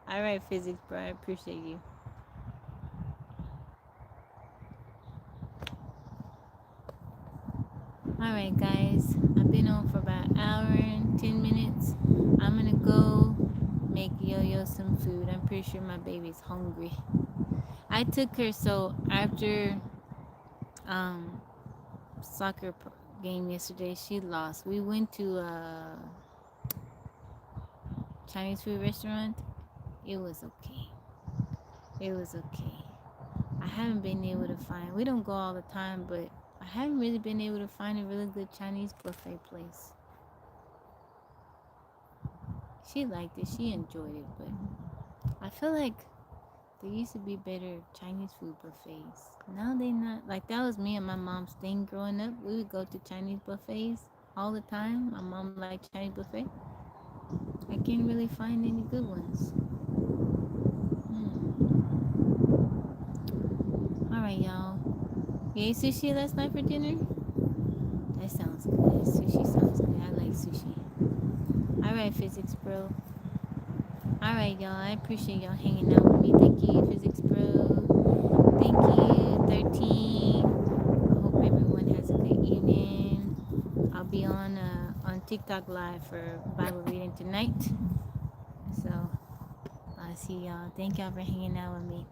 All right, physics, bro. I appreciate you. All right, guys. I've been on for about an hour and 10 minutes. I'm gonna go make Yo-Yo some food. I'm pretty sure my baby's hungry. I took her, so after um soccer game yesterday, she lost. We went to a Chinese food restaurant. It was okay. It was okay. I haven't been able to find. We don't go all the time, but I haven't really been able to find a really good Chinese buffet place. She liked it. She enjoyed it, but I feel like there used to be better Chinese food buffets. Now they not. Like that was me and my mom's thing growing up. We would go to Chinese buffets all the time. My mom liked Chinese buffet. I can't really find any good ones. All right, y'all. You ate sushi last night for dinner? That sounds good. Sushi sounds good. I like sushi. All right, physics bro. All right, y'all. I appreciate y'all hanging out with me. Thank you, physics bro. Thank you, 13. I hope everyone has a good evening. I'll be on TikTok live for Bible reading tonight. So I'll see y'all. Thank y'all for hanging out with me.